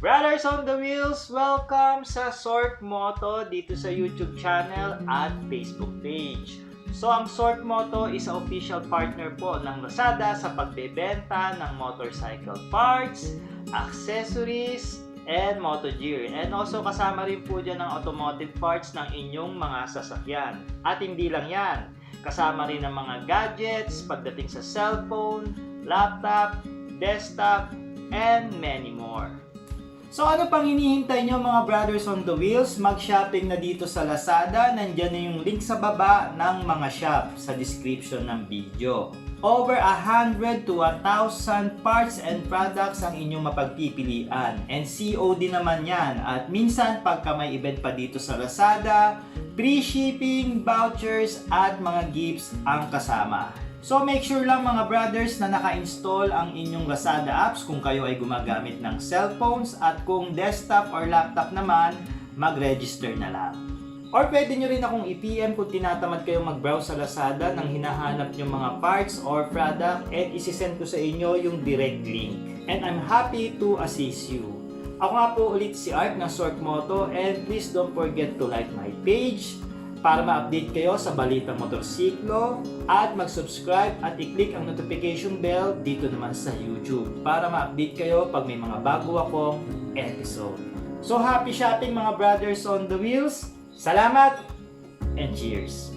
Brothers on the Wheels, welcome sa Sort Moto dito sa YouTube channel at Facebook page. So ang Sort Moto is a official partner po ng Lazada sa pagbebenta ng motorcycle parts, accessories, and moto gear. And also kasama rin po dyan ang automotive parts ng inyong mga sasakyan. At hindi lang yan, kasama rin ang mga gadgets pagdating sa cellphone, laptop, desktop, and many more. So ano pang hinihintay nyo mga brothers on the wheels? Mag-shopping na dito sa Lazada. Nandyan na yung link sa baba ng mga shop sa description ng video. Over 100 to 1,000 parts and products ang inyong mapagpipilian. And COD naman yan. At minsan pagka may event pa dito sa Lazada, free shipping, vouchers at mga gifts ang kasama. So make sure lang mga brothers na naka-install ang inyong Lazada apps kung kayo ay gumagamit ng cellphones, at kung desktop or laptop naman, mag-register na lang. Or pwede nyo rin akong i-PM kung tinatamad kayong mag-browse sa Lazada nang hinahanap nyo mga parts or product, and isisend ko sa inyo yung direct link. And I'm happy to assist you. Ako nga po ulit si Art ng Sort Moto, and please don't forget to like my page para ma-update kayo sa balitang motorsiklo, at mag-subscribe at i-click ang notification bell dito naman sa YouTube para ma-update kayo pag may mga bago akong episode. So happy shopping mga brothers on the wheels! Salamat and cheers!